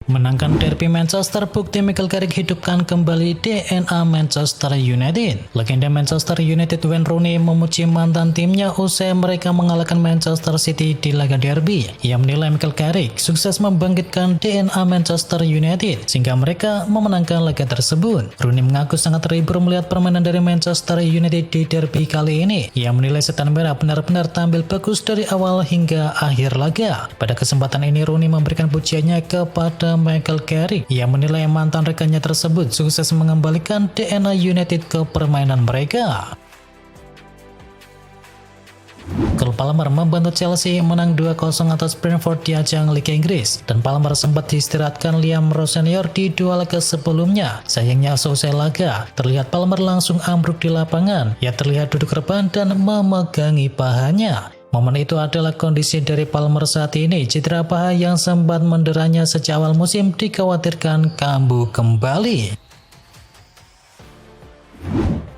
Menangkan derby Manchester, bukti Michael Carrick hidupkan kembali DNA Manchester United. Legenda Manchester United Wayne Rooney memuji mantan timnya usai mereka mengalahkan Manchester City di laga derby. Ia menilai Michael Carrick sukses membangkitkan DNA Manchester United sehingga mereka memenangkan laga tersebut. Rooney mengaku sangat terhibur melihat permainan dari Manchester United di derby kali ini. Ia menilai Setan Merah benar-benar tampil bagus dari awal hingga akhir laga. Pada kesempatan ini Rooney memberikan pujiannya kepada Michael Carrick. Ia menilai mantan rekannya tersebut sukses mengembalikan DNA United ke permainan mereka. Cole Palmer membantu Chelsea menang 2-0 atas Brentford di ajang Liga Inggris, dan Palmer sempat diistirahatkan Liam Rowe Senior di dua laga sebelumnya. Sayangnya selesai laga, terlihat Palmer langsung ambruk di lapangan. Ia terlihat duduk rebahan dan memegangi pahanya. Momen itu adalah kondisi dari Palmer saat ini. Cedera paha yang sempat menderanya sejak awal musim dikhawatirkan kambuh kembali.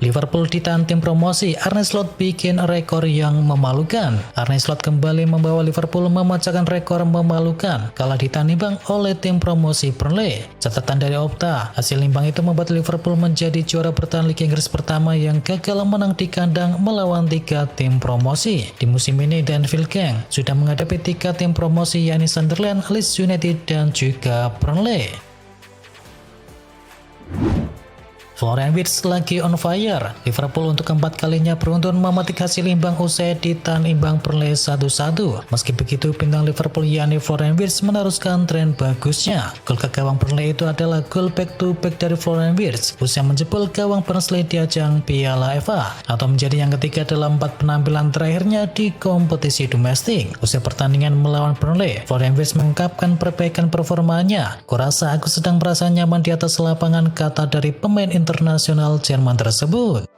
Liverpool ditahan tim promosi, Arne Slot bikin rekor yang memalukan. Arne Slot kembali membawa Liverpool memecahkan rekor memalukan kalah ditahan imbang oleh tim promosi Burnley. Catatan dari Opta, hasil imbang itu membuat Liverpool menjadi juara bertahan Liga Inggris pertama yang gagal menang di kandang melawan 3 tim promosi. Di musim ini Danville Gang sudah menghadapi 3 tim promosi yakni Sunderland, Leeds United, dan juga Burnley. Florian Wirtz lagi on fire. Liverpool untuk keempat kalinya beruntun memetik hasil imbang usai ditahan imbang Burnley 1-1. Meski begitu, bintang Liverpool yakni Florian Wirtz meneruskan tren bagusnya. Gol ke gawang Burnley itu adalah gol back to back dari Florian Wirtz usai menjebol gawang Burnley di ajang Piala FA, atau menjadi yang ketiga dalam 4 penampilan terakhirnya di kompetisi domestik. Usai pertandingan melawan Burnley, Florian Wirtz mengungkapkan perbaikan performanya. "Kurasa aku sedang merasa nyaman di atas lapangan," kata dari pemain internasional Jerman tersebut.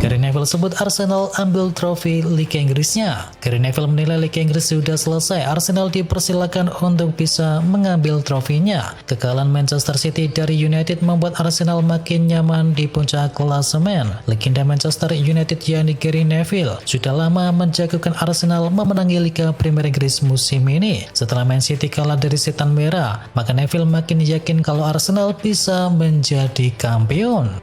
Gary Neville sebut Arsenal ambil trofi Liga Inggrisnya. Gary Neville menilai Liga Inggris sudah selesai, Arsenal dipersilakan untuk bisa mengambil trofinya. Kekalahan Manchester City dari United membuat Arsenal makin nyaman di puncak klasemen. Legenda Manchester United yakni Gary Neville sudah lama menjagokan Arsenal memenangi Liga Premier Inggris musim ini. Setelah Man City kalah dari Setan Merah, maka Neville makin yakin kalau Arsenal bisa menjadi kampion.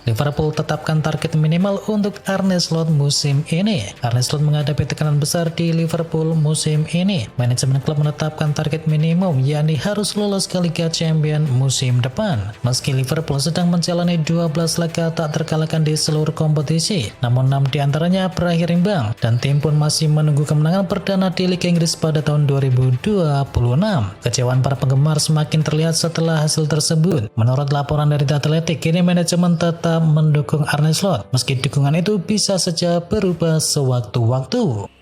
Liverpool tetapkan target minimal untuk Arne Slot musim ini. Arne Slot menghadapi tekanan besar di Liverpool musim ini. Manajemen klub menetapkan target minimum, yakni harus lolos ke Liga Champions musim depan. Meski Liverpool sedang menjalani 12 laga tak terkalahkan di seluruh kompetisi, namun 6 diantaranya berakhir imbang, dan tim pun masih menunggu kemenangan perdana di Liga Inggris pada tahun 2026. Kecewaan para penggemar semakin terlihat setelah hasil tersebut. Menurut laporan dari The Athletic, kini manajemen tetap mendukung Arne Slot, meski dukungan itu bisa saja berubah sewaktu-waktu.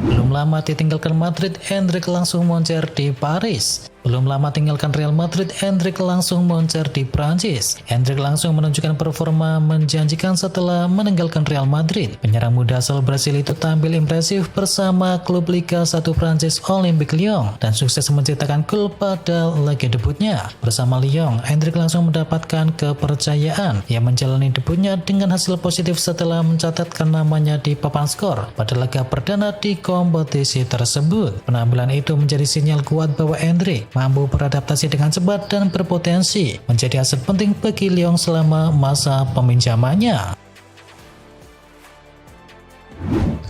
Belum lama ditinggalkan Madrid, Endrick langsung moncer di Paris. Belum lama tinggalkan Real Madrid, Endrick langsung moncer di Prancis. Endrick langsung menunjukkan performa menjanjikan setelah meninggalkan Real Madrid. Penyerang muda asal Brasil itu tampil impresif bersama klub Liga 1 Prancis Olympique Lyon dan sukses menciptakan gol pada laga debutnya. Bersama Lyon, Endrick langsung mendapatkan kepercayaan. Ia menjalani debutnya dengan hasil positif setelah mencatatkan namanya di papan skor pada laga perdana di kompetisi tersebut. Penampilan itu menjadi sinyal kuat bahwa Endrick mampu beradaptasi dengan cepat dan berpotensi menjadi aset penting bagi Lyon selama masa peminjamannya.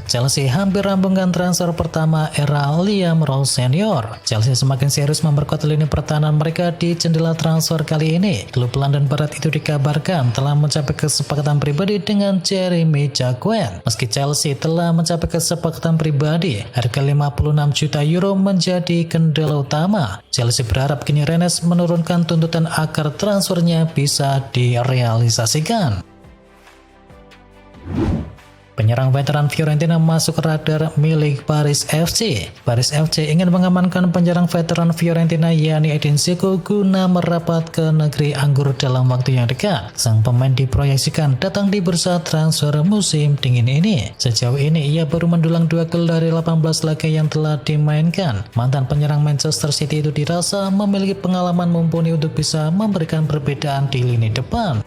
Chelsea hampir rampungkan transfer pertama era Liam Rowe Senior. Chelsea semakin serius memperkuat lini pertahanan mereka di jendela transfer kali ini. Klub London Barat itu dikabarkan telah mencapai kesepakatan pribadi dengan Jeremy Jacquet. Meski Chelsea telah mencapai kesepakatan pribadi, harga 56 juta euro menjadi kendala utama. Chelsea berharap kini Rennes menurunkan tuntutan agar transfernya bisa direalisasikan. Penyerang veteran Fiorentina masuk radar milik Paris FC. Paris FC ingin mengamankan penyerang veteran Fiorentina yakni Edin Dzeko guna merapat ke negeri anggur dalam waktu yang dekat. Sang pemain diproyeksikan datang di bursa transfer musim dingin ini. Sejauh ini ia baru mendulang 2 gol dari 18 laga yang telah dimainkan. Mantan penyerang Manchester City itu dirasa memiliki pengalaman mumpuni untuk bisa memberikan perbedaan di lini depan.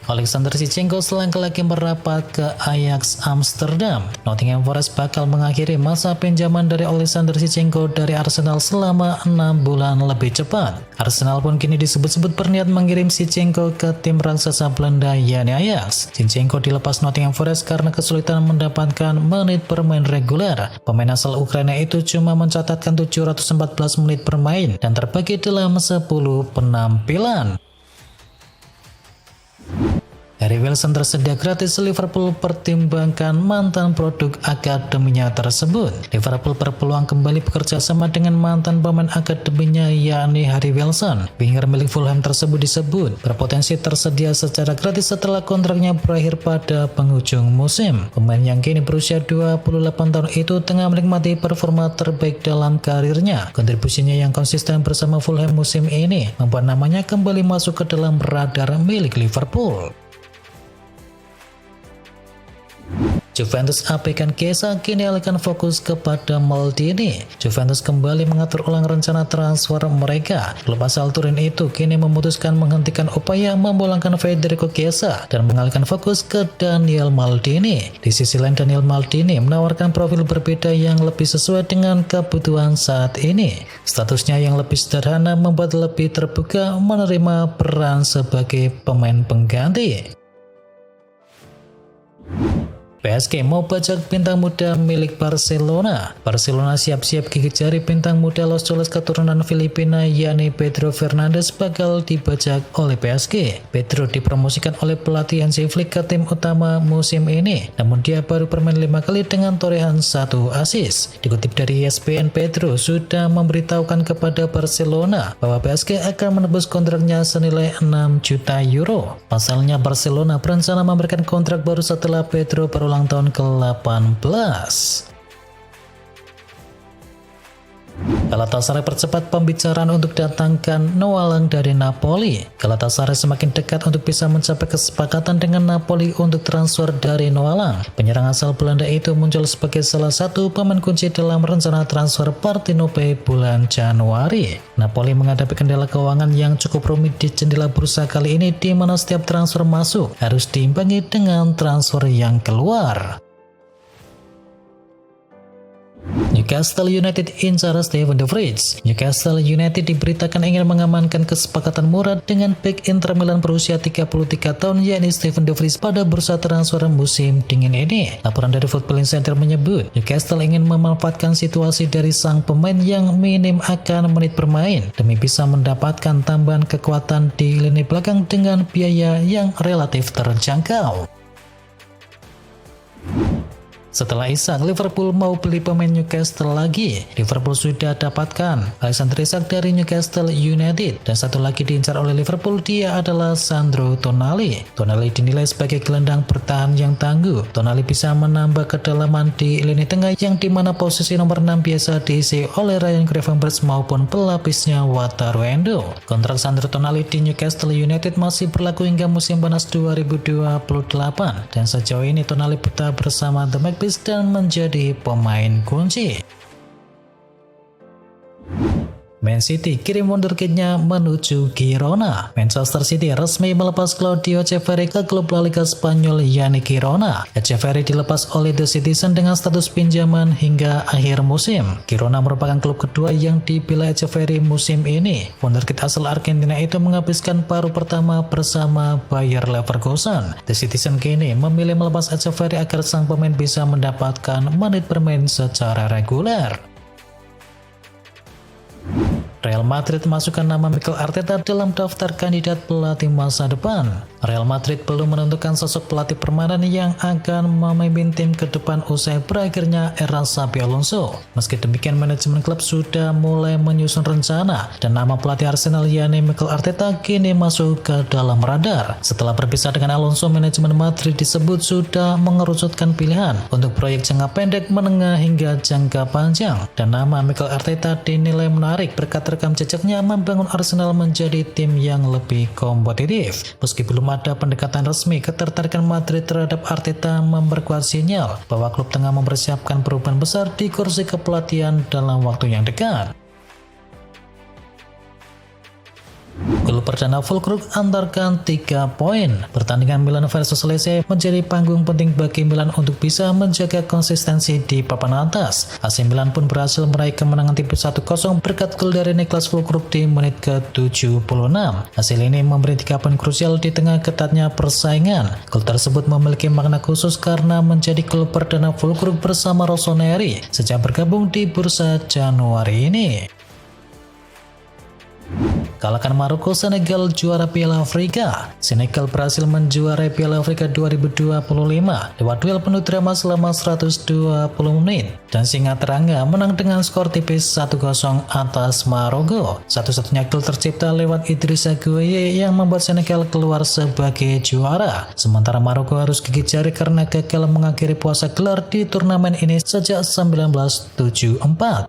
Alexander Zinchenko selangkah lagi merapat ke Ajax Amsterdam. Nottingham Forest bakal mengakhiri masa pinjaman dari Alexander Zinchenko dari Arsenal selama 6 bulan lebih cepat. Arsenal pun kini disebut-sebut berniat mengirim Zinchenko ke tim raksasa Belanda yakni Ajax. Zinchenko dilepas Nottingham Forest karena kesulitan mendapatkan menit bermain reguler. Pemain asal Ukraina itu cuma mencatatkan 714 menit bermain dan terbagi dalam 10 penampilan. Harry Wilson tersedia gratis, Liverpool pertimbangkan mantan produk akademinya tersebut. Liverpool berpeluang kembali bekerja sama dengan mantan pemain akademinya yakni Harry Wilson. Winger milik Fulham tersebut disebut berpotensi tersedia secara gratis setelah kontraknya berakhir pada penghujung musim. Pemain yang kini berusia 28 tahun itu tengah menikmati performa terbaik dalam karirnya. Kontribusinya yang konsisten bersama Fulham musim ini membuat namanya kembali masuk ke dalam radar milik Liverpool. Juventus abaikan Chiesa, kini akan fokus kepada Maldini. Juventus kembali mengatur ulang rencana transfer mereka. Klub asal Turin itu kini memutuskan menghentikan upaya memulangkan Federico Chiesa dan mengalihkan fokus ke Daniel Maldini. Di sisi lain, Daniel Maldini menawarkan profil berbeda yang lebih sesuai dengan kebutuhan saat ini. Statusnya yang lebih sederhana membuat lebih terbuka menerima peran sebagai pemain pengganti. PSG mau bajak bintang muda milik Barcelona. Barcelona siap-siap gigit jari bintang muda Los Angeles keturunan Filipina yakni Pedro Fernandes bakal dibajak oleh PSG. Pedro dipromosikan oleh pelatih Hansi Flick ke tim utama musim ini, namun dia baru bermain 5 kali dengan torehan 1 assist. Dikutip dari ESPN, Pedro sudah memberitahukan kepada Barcelona bahwa PSG akan menebus kontraknya senilai 6 juta euro. Pasalnya Barcelona berencana memberikan kontrak baru setelah Pedro berulang tahun ke-18. Galatasaray percepat pembicaraan untuk datangkan Noah Lang dari Napoli. Galatasaray semakin dekat untuk bisa mencapai kesepakatan dengan Napoli untuk transfer dari Noah Lang. Penyerang asal Belanda itu muncul sebagai salah satu pemain kunci dalam rencana transfer Partenope bulan Januari. Napoli menghadapi kendala keuangan yang cukup rumit di jendela bursa kali ini, di mana setiap transfer masuk harus diimbangi dengan transfer yang keluar. Newcastle United incar Steven De Vrij. Newcastle United diberitakan ingin mengamankan kesepakatan murah dengan bek Inter Milan berusia 33 tahun yakni Steven De Vrij pada bursa transfer musim dingin ini. Laporan dari Football Insider menyebut Newcastle ingin memanfaatkan situasi dari sang pemain yang minim akan menit bermain demi bisa mendapatkan tambahan kekuatan di lini belakang dengan biaya yang relatif terjangkau. Setelah Isak, Liverpool mau beli pemain Newcastle lagi. Liverpool sudah dapatkan Alexander Isak dari Newcastle United, dan satu lagi diincar oleh Liverpool, dia adalah Sandro Tonali. Tonali dinilai sebagai gelandang bertahan yang tangguh. Tonali bisa menambah kedalaman di lini tengah yang dimana posisi nomor 6 biasa diisi oleh Ryan Gravenberch maupun pelapisnya Wataru Endo. Kontrak Sandro Tonali di Newcastle United masih berlaku hingga musim panas 2028, dan sejauh ini Tonali betah bersama The Magpies dan menjadi pemain kunci. Man City kirim wonderkidnya menuju Girona. Manchester City resmi melepas Claudio Echeverri ke klub La Liga Spanyol yakni Girona. Echeverri dilepas oleh The Citizen dengan status pinjaman hingga akhir musim. Girona merupakan klub kedua yang dibela Echeverri musim ini. Wonderkid asal Argentina itu menghabiskan paruh pertama bersama Bayer Leverkusen. The Citizen kini memilih melepas Echeverri agar sang pemain bisa mendapatkan menit bermain secara reguler. Real Madrid masukkan nama Mikel Arteta dalam daftar kandidat pelatih masa depan. Real Madrid belum menentukan sosok pelatih permanen yang akan memimpin tim ke depan usai berakhirnya era Xabi Alonso. Meski demikian, manajemen klub sudah mulai menyusun rencana dan nama pelatih Arsenal yakni Mikel Arteta kini masuk ke dalam radar. Setelah berpisah dengan Alonso, manajemen Madrid disebut sudah mengerucutkan pilihan untuk proyek jangka pendek, menengah hingga jangka panjang, dan nama Mikel Arteta dinilai menarik berkat rekam jejaknya membangun Arsenal menjadi tim yang lebih kompetitif. Meski belum ada pendekatan resmi, ketertarikan Madrid terhadap Arteta memperkuat sinyal bahwa klub tengah mempersiapkan perubahan besar di kursi kepelatihan dalam waktu yang dekat. Gol perdana Fulkrug antarkan 3 poin. Pertandingan Milan versus Lecce menjadi panggung penting bagi Milan untuk bisa menjaga konsistensi di papan atas. AC Milan pun berhasil meraih kemenangan tipis 1-0 berkat gol dari Niklas Fulkrug di menit ke-76. Hasil ini memberi 3 poin krusial di tengah ketatnya persaingan. Gol tersebut memiliki makna khusus karena menjadi gol perdana Fulkrug bersama Rossoneri sejak bergabung di bursa Januari ini. Kalahkan Maroko, Senegal juara Piala Afrika. Senegal berhasil menjuarai Piala Afrika 2025 lewat duel penuh drama selama 120 menit. Dan Singa Teranga menang dengan skor tipis 1-0 atas Maroko. Satu-satunya gol tercipta lewat Idrissa Gueye yang membuat Senegal keluar sebagai juara. Sementara Maroko harus gigit jari karena gagal mengakhiri puasa gelar di turnamen ini sejak 1974.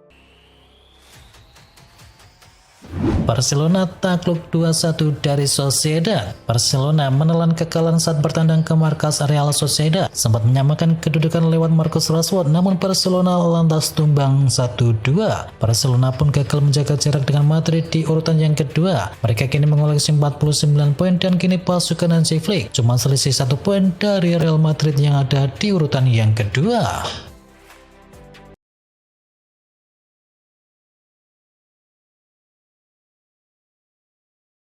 Barcelona takluk 2-1 dari Sociedad. Barcelona menelan kekalahan saat bertandang ke markas Real Sociedad. Sempat menyamakan kedudukan lewat Marcus Rashford, namun Barcelona lantas tumbang 1-2. Barcelona pun gagal menjaga jarak dengan Madrid di urutan yang kedua. Mereka kini mengoleksi 49 poin dan kini pasukan Hansi Flick cuma selisih 1 poin dari Real Madrid yang ada di urutan yang kedua.